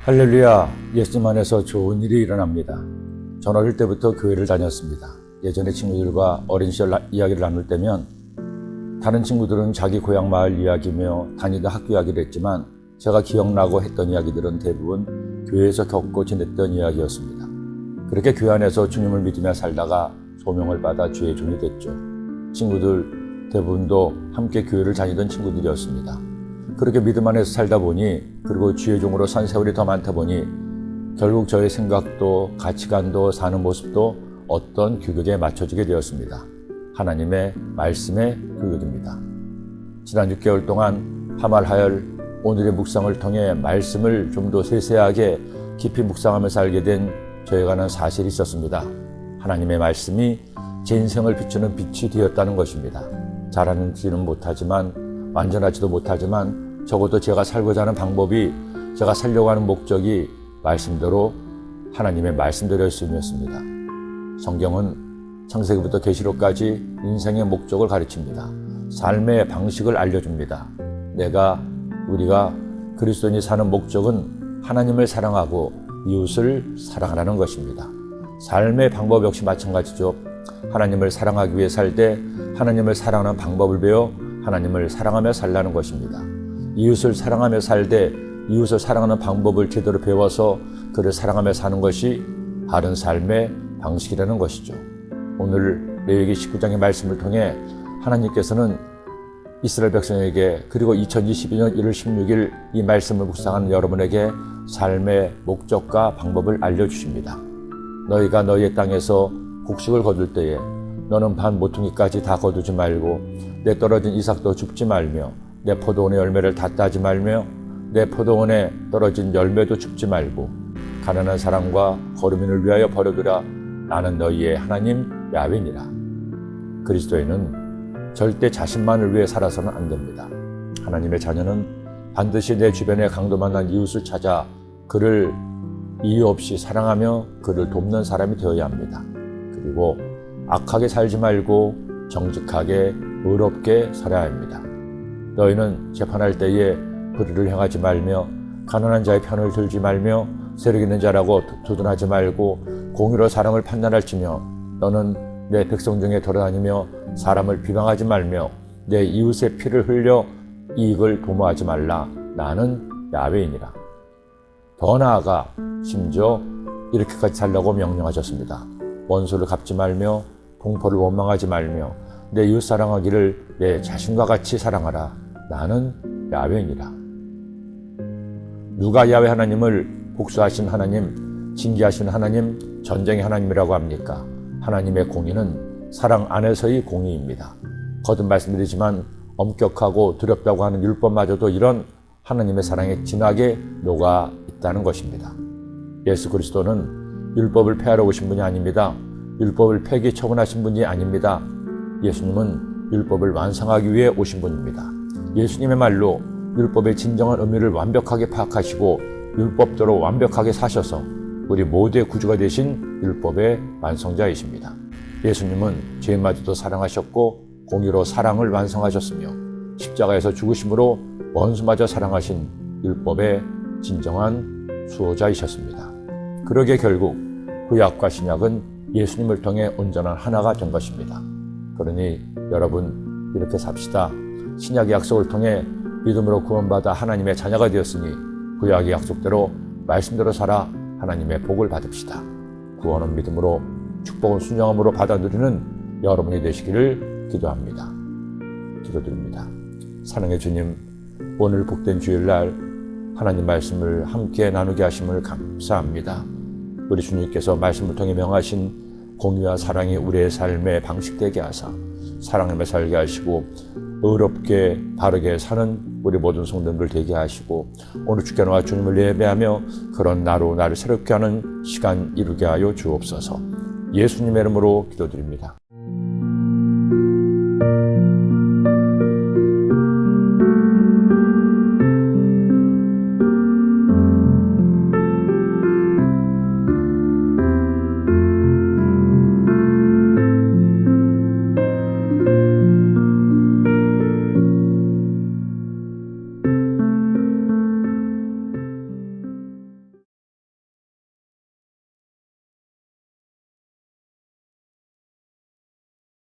할렐루야, 예수님 안에서 좋은 일이 일어납니다. 전 어릴 때부터 교회를 다녔습니다. 예전에 친구들과 어린 시절 이야기를 나눌 때면 다른 친구들은 자기 고향 마을 이야기며 다니던 학교 이야기를 했지만 제가 기억나고 했던 이야기들은 대부분 교회에서 겪고 지냈던 이야기였습니다. 그렇게 교회 안에서 주님을 믿으며 살다가 소명을 받아 주의 종이 됐죠. 친구들 대부분도 함께 교회를 다니던 친구들이었습니다. 그렇게 믿음 안에서 살다 보니, 그리고 주의 종으로 산 세월이 더 많다 보니 결국 저의 생각도 가치관도 사는 모습도 어떤 규격에 맞춰지게 되었습니다. 하나님의 말씀의 규격입니다. 지난 6개월 동안 하말하열 오늘의 묵상을 통해 말씀을 좀 더 세세하게 깊이 묵상하면서 알게 된 저에 관한 사실이 있었습니다. 하나님의 말씀이 제 인생을 비추는 빛이 되었다는 것입니다. 잘하는지는 못하지만, 완전하지도 못하지만 적어도 제가 살고자 하는 방법이, 제가 살려고 하는 목적이 말씀대로, 하나님의 말씀대로였습니다. 성경은 창세기부터 계시록까지 인생의 목적을 가르칩니다. 삶의 방식을 알려줍니다. 우리가 그리스도인이 사는 목적은 하나님을 사랑하고 이웃을 사랑하라는 것입니다. 삶의 방법 역시 마찬가지죠. 하나님을 사랑하기 위해 살 때 하나님을 사랑하는 방법을 배워 하나님을 사랑하며 살라는 것입니다. 이웃을 사랑하며 살 때 이웃을 사랑하는 방법을 제대로 배워서 그를 사랑하며 사는 것이 바른 삶의 방식이라는 것이죠. 오늘 레위기 19장의 말씀을 통해 하나님께서는 이스라엘 백성에게, 그리고 2022년 1월 16일 이 말씀을 묵상하는 여러분에게 삶의 목적과 방법을 알려주십니다. 너희가 너희의 땅에서 곡식을 거둘 때에 너는 반 모퉁이까지 다 거두지 말고 내 떨어진 이삭도 줍지 말며 내 포도원의 열매를 다 따지 말며 내 포도원에 떨어진 열매도 줍지 말고 가난한 사람과 거류민을 위하여 버려두라. 나는 너희의 하나님 야훼니라. 그리스도인은 절대 자신만을 위해 살아서는 안 됩니다. 하나님의 자녀는 반드시 내 주변에 강도 만난 이웃을 찾아 그를 이유 없이 사랑하며 그를 돕는 사람이 되어야 합니다. 그리고 악하게 살지 말고 정직하게 의롭게 살아야 합니다. 너희는 재판할 때에 불의를 행하지 말며 가난한 자의 편을 들지 말며 세력 있는 자라고 두둔하지 말고 공의로 사람을 판단할지며 너는 내 백성 중에 돌아다니며 사람을 비방하지 말며 내 이웃의 피를 흘려 이익을 도모하지 말라. 나는 야훼니라. 더 나아가 심지어 이렇게까지 살라고 명령하셨습니다. 원수를 갚지 말며 공포를 원망하지 말며 내 이웃 사랑하기를 내 자신과 같이 사랑하라. 나는 야훼니라. 누가 야훼 하나님을 복수하신 하나님, 징계하신 하나님, 전쟁의 하나님이라고 합니까? 하나님의 공의는 사랑 안에서의 공의입니다. 거듭 말씀드리지만 엄격하고 두렵다고 하는 율법마저도 이런 하나님의 사랑에 진하게 녹아 있다는 것입니다. 예수 그리스도는 율법을 폐하러 오신 분이 아닙니다. 율법을 폐기 처분하신 분이 아닙니다. 예수님은 율법을 완성하기 위해 오신 분입니다. 예수님의 말로 율법의 진정한 의미를 완벽하게 파악하시고 율법대로 완벽하게 사셔서 우리 모두의 구주가 되신 율법의 완성자이십니다. 예수님은 죄인마저도 사랑하셨고 공의로 사랑을 완성하셨으며 십자가에서 죽으심으로 원수마저 사랑하신 율법의 진정한 수호자이셨습니다. 그러기에 결국 구약과 신약은 예수님을 통해 온전한 하나가 된 것입니다. 그러니 여러분, 이렇게 삽시다. 신약의 약속을 통해 믿음으로 구원받아 하나님의 자녀가 되었으니 구약의 약속대로 말씀대로 살아 하나님의 복을 받읍시다. 구원은 믿음으로, 축복은 순종함으로 받아 누리는 여러분이 되시기를 기도합니다. 기도드립니다. 사랑의 주님, 오늘 복된 주일날 하나님 말씀을 함께 나누게 하심을 감사합니다. 우리 주님께서 말씀을 통해 명하신 공의와 사랑이 우리의 삶의 방식되게 하사 사랑하며 살게 하시고 의롭게 바르게 사는 우리 모든 성도들 되게 하시고 오늘 주께 나와 주님을 예배하며 그런 나를 새롭게 하는 시간 이루게 하여 주옵소서. 예수님의 이름으로 기도드립니다.